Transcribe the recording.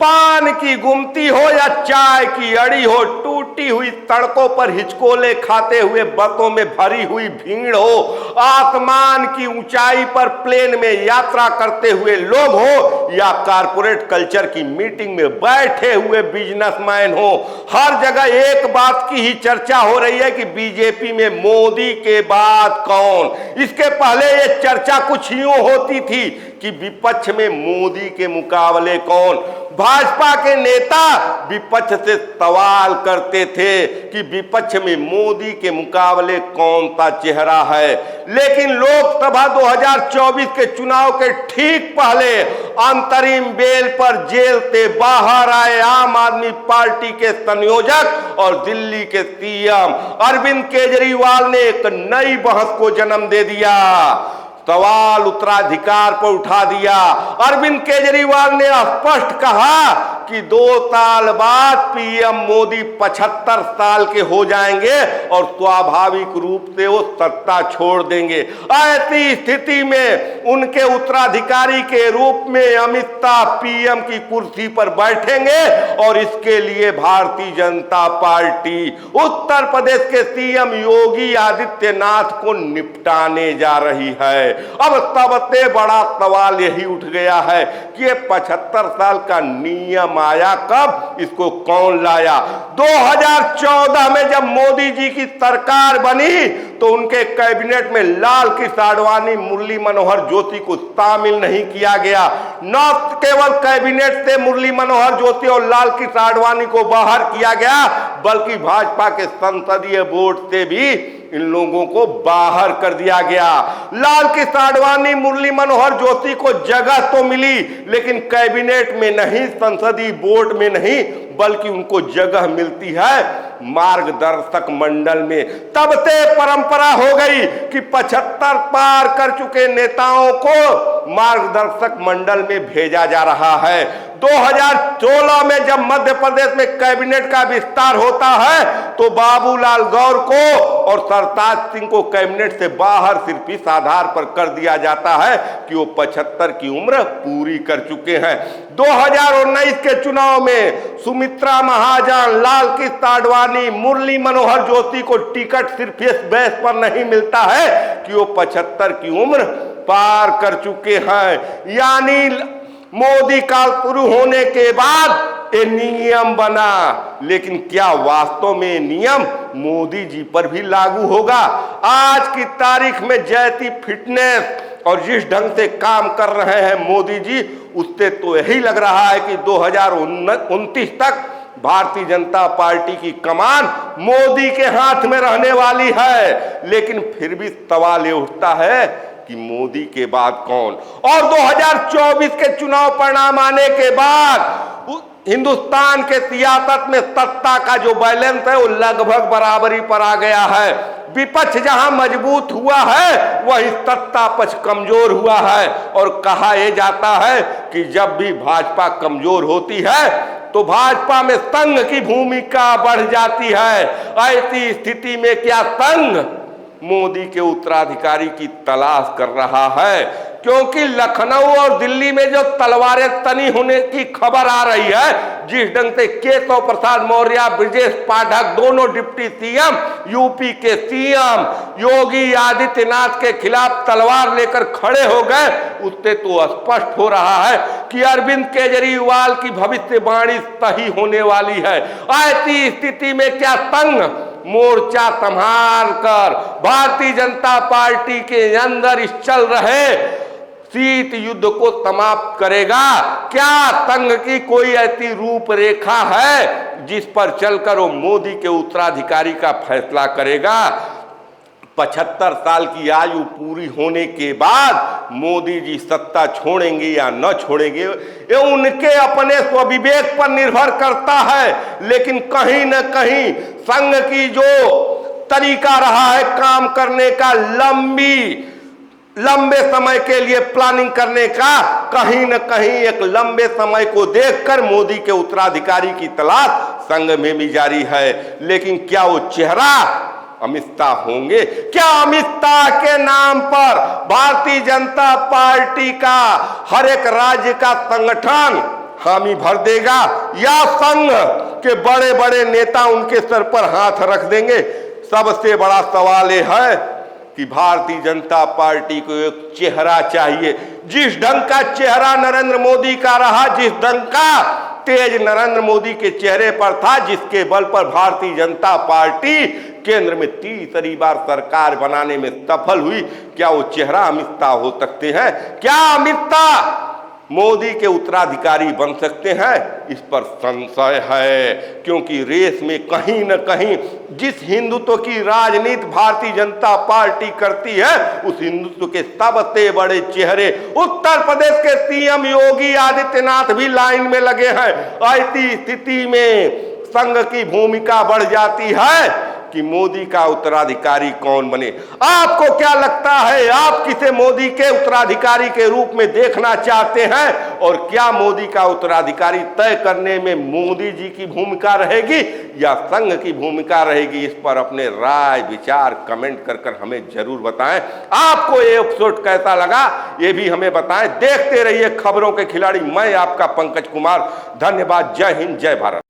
पान की गुमती हो या चाय की अड़ी हो, टूटी हुई सड़कों पर हिचकोले खाते हुए बसों में भरी हुई भीड़ हो, आसमान की ऊंचाई पर प्लेन में यात्रा करते हुए लोग हो या कारपोरेट कल्चर की मीटिंग में बैठे हुए बिजनेसमैन हो, हर जगह एक बात की ही चर्चा हो रही है कि बीजेपी में मोदी के बाद कौन। इसके पहले ये चर्चा कुछ यूं होती थी कि विपक्ष में मोदी के मुकाबले कौन। भाजपा के नेता विपक्ष से सवाल करते थे कि विपक्ष में मोदी के मुकाबले कौन सा चेहरा है, लेकिन लोकसभा 2024 के चुनाव के ठीक पहले अंतरिम बेल पर जेल से बाहर आए आम आदमी पार्टी के संयोजक और दिल्ली के सीएम अरविंद केजरीवाल ने एक नई बहस को जन्म दे दिया। सवाल उत्तराधिकार पर उठा दिया। अरविंद केजरीवाल ने स्पष्ट कहा कि 2 साल बाद पीएम मोदी 75 साल के हो जाएंगे और स्वाभाविक रूप से वो सत्ता छोड़ देंगे। ऐसी स्थिति में उनके उत्तराधिकारी के रूप में अमित शाह पीएम की कुर्सी पर बैठेंगे और इसके लिए भारतीय जनता पार्टी उत्तर प्रदेश के सीएम योगी आदित्यनाथ को निपटाने जा रही है। अब सबसे बड़ा सवाल यही उठ गया है कि ये 75 साल का नियम आया कब, इसको कौन लाया। 2014 में जब मोदी जी की सरकार बनी तो उनके कैबिनेट में लाल कृष्ण आडवाणी, मुरली मनोहर ज्योति को शामिल नहीं किया गया। न केवल कैबिनेट से मुरली मनोहर ज्योति और लाल कृष्ण आडवाणी को बाहर किया गया, बल्कि भाजपा के संसदीय बोर्ड से भी इन लोगों को बाहर कर दिया गया। लाल कृष्ण आडवाणी, मुरली मनोहर ज्योति को जगह तो मिली, लेकिन कैबिनेट में नहीं, संसदीय बोर्ड में नहीं, बल्कि उनको जगह मिलती है मार्गदर्शक मंडल में। तब से परंपरा हो गई कि 75 पार कर चुके नेताओं को मार्गदर्शक मंडल में भेजा जा रहा है। 2016 में जब मध्य प्रदेश में कैबिनेट का विस्तार होता है तो बाबूलाल गौर को और सरताज सिंह को कैबिनेट से बाहर सिर्फ इस आधार पर कर दिया जाता है कि वो 75 की उम्र पूरी कर चुके हैं। 2019 के चुनाव में सुमित्रा महाजन, लाल कृष्ण आडवाणी, मुरली मनोहर ज्योति को टिकट सिर्फ इस बेस पर नहीं मिलता है कि वो 75 की उम्र पार कर चुके हैं। यानी मोदी काल शुरू होने के बाद ये नियम बना, लेकिन क्या वास्तव में नियम मोदी जी पर भी लागू होगा? आज की तारीख में जैसी फिटनेस और जिस ढंग से काम कर रहे हैं मोदी जी, उससे तो यही लग रहा है कि 2029 तक भारतीय जनता पार्टी की कमान मोदी के हाथ में रहने वाली है। लेकिन फिर भी सवाल ये उठता है कि मोदी के बाद कौन। और 2024 के चुनाव परिणाम आने के बाद हिंदुस्तान के सियासत में सत्ता का जो बैलेंस है वो लगभग बराबरी पर आ गया है। विपक्ष जहां मजबूत हुआ है वही सत्ता पक्ष कमजोर हुआ है। और कहा यह जाता है कि जब भी भाजपा कमजोर होती है तो भाजपा में संघ की भूमिका बढ़ जाती है। ऐसी स्थिति में क्या संघ मोदी के उत्तराधिकारी की तलाश कर रहा है? क्योंकि लखनऊ और दिल्ली में जो तलवारें तनी होने की खबर आ रही है, जिस ढंग से केशव प्रसाद मौर्य, ब्रजेश पाठक दोनों डिप्टी सीएम यूपी के सीएम योगी आदित्यनाथ के खिलाफ तलवार लेकर खड़े हो गए, उससे तो स्पष्ट हो रहा है कि अरविंद केजरीवाल की भविष्यवाणी सही होने वाली है। ऐसी स्थिति में क्या संघ मोर्चा संभाल कर भारतीय जनता पार्टी के अंदर इस चल रहे शीत युद्ध को समाप्त करेगा? क्या संघ की कोई ऐसी रूपरेखा है जिस पर चलकर वो मोदी के उत्तराधिकारी का फैसला करेगा? 75 साल की आयु पूरी होने के बाद मोदी जी सत्ता छोड़ेंगे या न छोड़ेंगे, ये उनके अपने स्वविवेक पर निर्भर करता है। लेकिन कहीं न कहीं संघ की जो तरीका रहा है काम करने का, लंबे समय के लिए प्लानिंग करने का, कहीं न कहीं एक लंबे समय को देखकर मोदी के उत्तराधिकारी की तलाश संघ में भी जारी है। लेकिन क्या वो चेहरा अमित शाह होंगे? क्या अमित शाह के नाम पर भारतीय जनता पार्टी का हर एक राज्य का संगठन हामी भर देगा या संघ के बड़े बड़े नेता उनके सर पर हाथ रख देंगे? सबसे बड़ा सवाल यह है कि भारतीय जनता पार्टी को एक चेहरा चाहिए। जिस ढंग का चेहरा नरेंद्र मोदी का रहा, जिस ढंग का तेज नरेंद्र मोदी के चेहरे पर था, जिसके बल पर भारतीय जनता पार्टी केंद्र में तीसरी बार सरकार बनाने में सफल हुई, क्या वो चेहरा अमित शाह हो सकते हैं? क्या अमित शाह मोदी के उत्तराधिकारी बन सकते हैं? इस पर संशय है, क्योंकि रेस में कहीं न कहीं जिस हिंदुत्व की राजनीति भारतीय जनता पार्टी करती है, उस हिंदुत्व के सबसे बड़े चेहरे उत्तर प्रदेश के सीएम योगी आदित्यनाथ भी लाइन में लगे हैं। ऐसी स्थिति में संघ की भूमिका बढ़ जाती है कि मोदी का उत्तराधिकारी कौन बने। आपको क्या लगता है, आप किसे मोदी के उत्तराधिकारी के रूप में देखना चाहते हैं? और क्या मोदी का उत्तराधिकारी तय करने में मोदी जी की भूमिका रहेगी या संघ की भूमिका रहेगी? इस पर अपने राय विचार कमेंट कर हमें जरूर बताएं। आपको ये एपिसोड कैसा लगा ये भी हमें बताएं। देखते रहिए खबरों के खिलाड़ी। मैं आपका पंकज कुमार। धन्यवाद। जय हिंद, जय भारत।